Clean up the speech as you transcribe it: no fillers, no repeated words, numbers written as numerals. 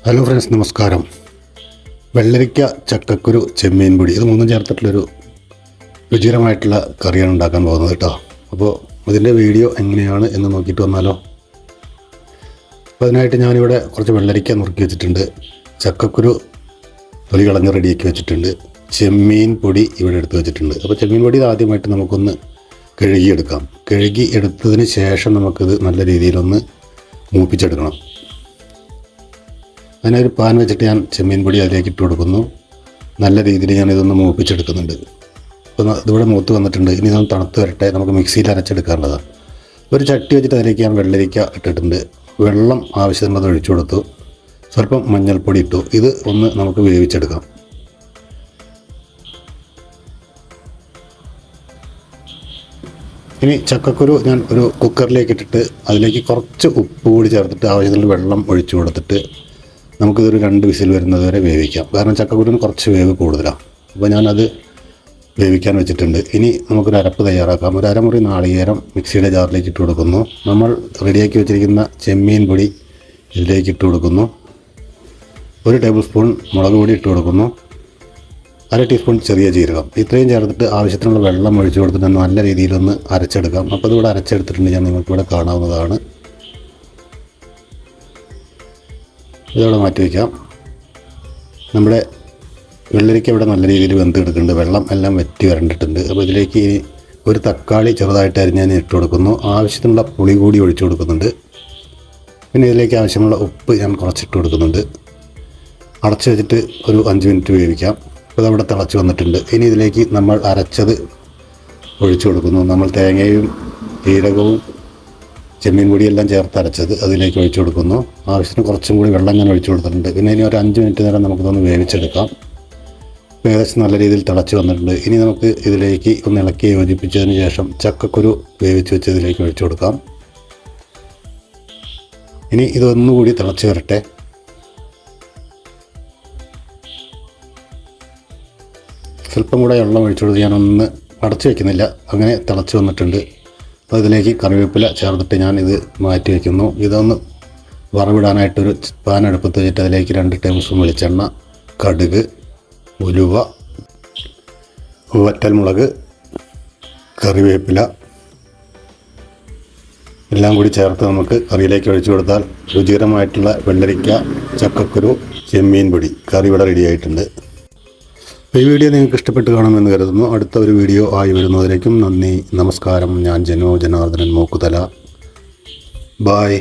Hello friends, നമസ്കാരം. വെള്ളരിക്ക, ചക്കക്കുരു, ചെമ്മീൻ പൊടി ഇത് മൂന്നും ചേർത്തിട്ടുള്ളൊരു രുചികരമായിട്ടുള്ള കറിയാണ് ഉണ്ടാക്കാൻ പോകുന്നത് കേട്ടോ. അപ്പോൾ ഇതിൻ്റെ വീഡിയോ എങ്ങനെയാണ് എന്ന് നോക്കിയിട്ട് വന്നാലോ. അപ്പോൾ അതിനായിട്ട് ഞാനിവിടെ കുറച്ച് വെള്ളരിക്ക നുറുക്കി വെച്ചിട്ടുണ്ട്, ചക്കക്കുരു തൊലി കളഞ്ഞ് റെഡിയാക്കി വെച്ചിട്ടുണ്ട്, ചെമ്മീൻ പൊടി ഇവിടെ എടുത്ത് വെച്ചിട്ടുണ്ട്. അപ്പോൾ ചെമ്മീൻ പൊടി ആദ്യമായിട്ട് നമുക്കൊന്ന് കഴുകിയെടുക്കാം. കഴുകി എടുത്തതിന് ശേഷം നമുക്കിത് നല്ല രീതിയിലൊന്ന് മൂപ്പിച്ചെടുക്കണം. അതിനൊരു പാൻ വെച്ചിട്ട് ഞാൻ ചെമ്മീൻ പൊടി അതിലേക്ക് ഇട്ട് കൊടുക്കുന്നു. നല്ല രീതിയിൽ ഞാൻ ഇതൊന്ന് മൂപ്പിച്ചെടുക്കുന്നുണ്ട്. അപ്പോൾ ഇതിവിടെ മൂത്ത് വന്നിട്ടുണ്ട്. ഇനി ഇതൊന്ന് തണുത്ത് വരട്ടെ, നമുക്ക് മിക്സിയിൽ അരച്ചെടുക്കാനുള്ളതാണ്. ഒരു ചട്ടി വെച്ചിട്ട് അതിലേക്ക് ഞാൻ വെള്ളരിക്ക ഇട്ടിട്ടുണ്ട്. വെള്ളം ആവശ്യത്തിനുള്ളത് ഒഴിച്ചു കൊടുത്തു. സ്വല്പം മഞ്ഞൾപ്പൊടി ഇട്ടു. ഇത് ഒന്ന് നമുക്ക് വേവിച്ചെടുക്കാം. ഇനി ചക്കക്കുരു ഞാൻ ഒരു കുക്കറിലേക്ക് ഇട്ടിട്ട് അതിലേക്ക് കുറച്ച് ഉപ്പ് കൂടി ചേർത്തിട്ട് ആവശ്യത്തിന് വെള്ളം ഒഴിച്ചു കൊടുത്തിട്ട് നമുക്കിതൊരു 2 വിസിൽ വരുന്നത് വരെ വേവിക്കാം. കാരണം ചക്കക്കുരുവിന് കുറച്ച് വേവ് കൂടുതലാണ്. അപ്പോൾ ഞാനത് വേവിക്കാൻ വെച്ചിട്ടുണ്ട്. ഇനി നമുക്കൊരു അരപ്പ് തയ്യാറാക്കാം. ഒരു അരമുറി നാളികേരം മിക്സിയുടെ ജാറിലേക്ക് ഇട്ട് കൊടുക്കുന്നു. നമ്മൾ റെഡിയാക്കി വെച്ചിരിക്കുന്ന ചെമ്മീൻ പൊടി ഇതിലേക്ക് ഇട്ട് കൊടുക്കുന്നു. 1 ടേബിൾ സ്പൂൺ മുളക് പൊടി ഇട്ട് കൊടുക്കുന്നു. 1/2 ടീസ്പൂൺ ചെറിയ ജീരകം. ഇത്രയും ചേർത്തിട്ട് ആവശ്യത്തിനുള്ള വെള്ളം ഒഴിച്ചു കൊടുത്തിട്ട് നല്ല രീതിയിലൊന്ന് അരച്ചെടുക്കാം. അപ്പോൾ ഇതിവിടെ അരച്ചെടുത്തിട്ടുണ്ട്, ഞാൻ നിങ്ങൾക്കിവിടെ കാണാവുന്നതാണ്. ഇതവിടെ മാറ്റി വയ്ക്കാം. നമ്മുടെ വെള്ളരിക്ക ഇവിടെ നല്ല രീതിയിൽ വെന്തെടുക്കുന്നുണ്ട്. വെള്ളം എല്ലാം വറ്റി വരണ്ടിട്ടുണ്ട്. അപ്പോൾ ഇതിലേക്ക് ഇനി ഒരു തക്കാളി ചെറുതായിട്ട് അരിഞ്ഞ് ഞാൻ ഇട്ട് കൊടുക്കുന്നു. ആവശ്യത്തിനുള്ള പുളി കൂടി ഒഴിച്ചു കൊടുക്കുന്നുണ്ട്. പിന്നെ ഇതിലേക്ക് ആവശ്യമുള്ള ഉപ്പ് ഞാൻ കുറച്ചിട്ട് കൊടുക്കുന്നുണ്ട്. അടച്ച് വെച്ചിട്ട് ഒരു 5 മിനിറ്റ് വേവിക്കാം. അപ്പോൾ അതവിടെ തിളച്ച് വന്നിട്ടുണ്ട്. ഇനി ഇതിലേക്ക് നമ്മൾ അരച്ചത് ഒഴിച്ചു കൊടുക്കുന്നു. നമ്മൾ തേങ്ങയും ജീരകവും ചെമ്മീൻ പൊടിയെല്ലാം ചേർത്ത് അരച്ചത് അതിലേക്ക് ഒഴിച്ചു കൊടുക്കുന്നു. ആവശ്യത്തിന് കുറച്ചും കൂടി വെള്ളം ഞാൻ ഒഴിച്ചു കൊടുത്തിട്ടുണ്ട്. പിന്നെ ഇനി ഒരു 5 മിനിറ്റ് നേരം നമുക്കിതൊന്ന് വേവിച്ചെടുക്കാം. ഏകദേശം നല്ല രീതിയിൽ തിളച്ച് വന്നിട്ടുണ്ട്. ഇനി നമുക്ക് ഇതിലേക്ക് ഒന്ന് ഇളക്കി യോജിപ്പിച്ചതിന് ശേഷം ചക്കക്കുരു വേവിച്ച് വെച്ച് ഇതിലേക്ക് ഒഴിച്ചു കൊടുക്കാം. ഇനി ഇതൊന്നുകൂടി തിളച്ച് വരട്ടെ. സ്വല്പം കൂടെ വെള്ളം ഒഴിച്ചു കൊടുത്ത് ഞാനൊന്ന് അടച്ചു വയ്ക്കുന്നില്ല. അങ്ങനെ തിളച്ച് വന്നിട്ടുണ്ട്. അപ്പോൾ ഇതിലേക്ക് കറിവേപ്പില ചേർത്തിട്ട് ഞാനിത് മാറ്റി വയ്ക്കുന്നു. ഇതൊന്ന് വറവിടാനായിട്ടൊരു പാൻ അടുപ്പത്ത് വെച്ചിട്ട് അതിലേക്ക് 2 ടേബിൾ സ്പൂൺ വെളിച്ചെണ്ണ, കടുക്, ഉലുവ, വറ്റൽമുളക്, കറിവേപ്പില എല്ലാം കൂടി ചേർത്ത് നമുക്ക് കറിയിലേക്ക് ഒഴിച്ചു കൊടുത്താൽ രുചികരമായിട്ടുള്ള വെള്ളരിക്ക, ചക്കക്കുരു, ചെമ്മീൻ പൊടി കറി ഇവിടെ റെഡി ആയിട്ടുണ്ട്. ഈ വീഡിയോ നിങ്ങൾക്ക് ഇഷ്ടപ്പെട്ട് കാണുമെന്ന് കരുതുന്നു. അടുത്ത ഒരു വീഡിയോ ആയി വരുന്നതിലേക്കും നന്ദി, നമസ്കാരം. ഞാൻ ജനോ ജനാർദ്ദനൻ മൂക്കുതല. ബായ്.